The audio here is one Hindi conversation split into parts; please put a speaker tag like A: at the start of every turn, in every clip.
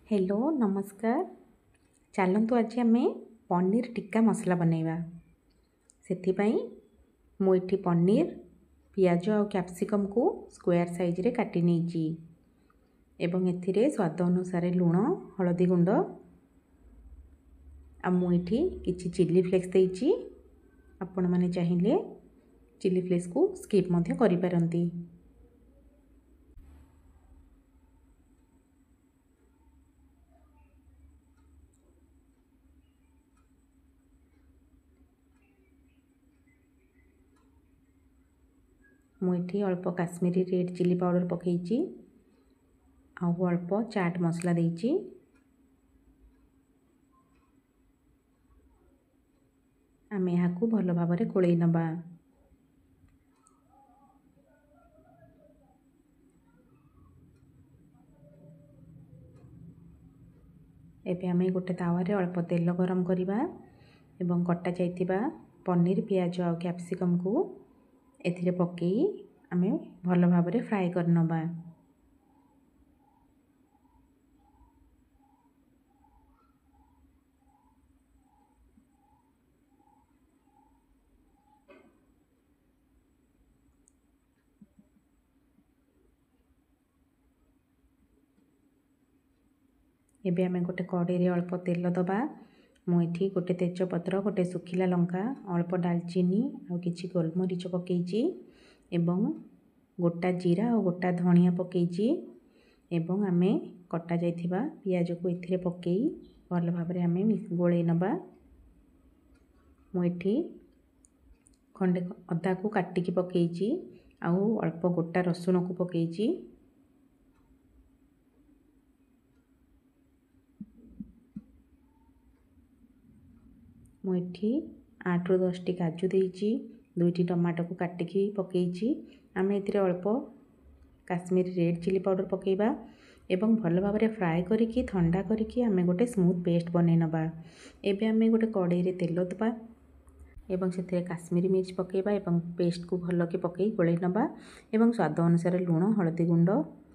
A: हेलो नमस्कार। चलतु आज आम पनीर टिक्का मसला बनैबा। से मुझे पनीर पियाज और कैप्सिकम को स्क्वायर साइज रे काटी नहीं एवं एथिरे स्वाद अनुसार लुण हलदी गुंड आ मुझे किछि चिली फ्लेक्स देइछि। आपण माने चाहिए चिली फ्लेक्स को स्किप मध्य करि पारंती। मुझे अल्प काश्मीरी रेड चिली पाउडर पकई अल्प चाट मसला देइछि। आम यहाँ भल भाव गोल नवा। एबे आम गोटे तावारे अल्प तेल गरम करवा एवं कटा जाइतिबा पनीर पियाज और कैप्सिकम को एथिरे पकई आम भल भाव फ्राए कर नवा। एबे आम गोटे कड़े रे अल्प तेल दबा। मुझे गोटे तेजपत्र गोटे सुखिला लंका अल्प डालचीनी और किछि गोलमरीच पकई एवं गोटा जीरा और गोटा धनिया पकई एवं आम कटा जाइथिबा पियाज को एथिरे पकई भल भाव आम गोल नवा। मुझे खंडे अदा को काटिकी पकई आउ अल्प गोटा रसुण को पकई। मुझे 8 ରୁ 10 टी काजू देइछि। 2टी टमाटो को काटिकी पकई। आम एथिरे अल्प काश्मीरी रेड चिली पाउडर पकेबा एवं भल भाव फ्राए करिकी ठंडा करिकी आम गोटे स्मूथ पेस्ट बनै नबा। एबे आम गोटे कड़े रे तेल दबा एवं से काश्मीरी मिर्च पकेबा एवं पेस्ट को भल के पकई गोल नबा एवं स्वाद अनुसार लुण हलदी गुंड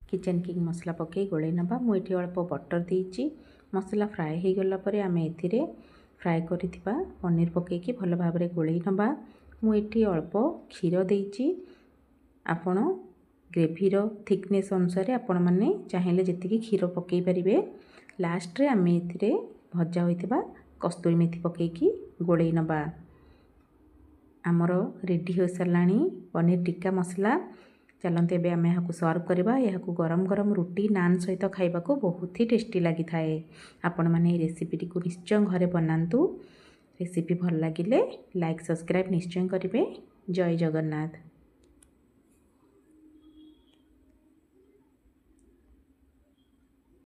A: किचन किंग मसला पकई गोल नबा। मुझे अल्प बटर देइछि। मसला फ्राए हो गला परे आम एथिरे फ्राए करिथिबा पनीर पकईकी भल भाव गोल नबा। मुझे अल्प क्षीर देइछि। आपण ग्रेभीर थिकनेस अनुसार आपण माने चाहिए जी क्षीर पकई पारे। लास्ट रे आम एथिरे भजा होइथिबा कस्तूरी मेथी पकईकी गोल नबा। आमर रेडी हो साराणी पनीर टिक्का मसला। चलते एबे आम यहाँ सर्व करवा। यहाँ गरम गरम रुटी नान सहित खाइबाको बहुत ही टेस्टी लगी थाए। आपण माने रेसिपी को निश्चय घरे बनातु। रेसिपी भल लगिले लाइक सब्सक्राइब निश्चय करेंगे। जय जगन्नाथ।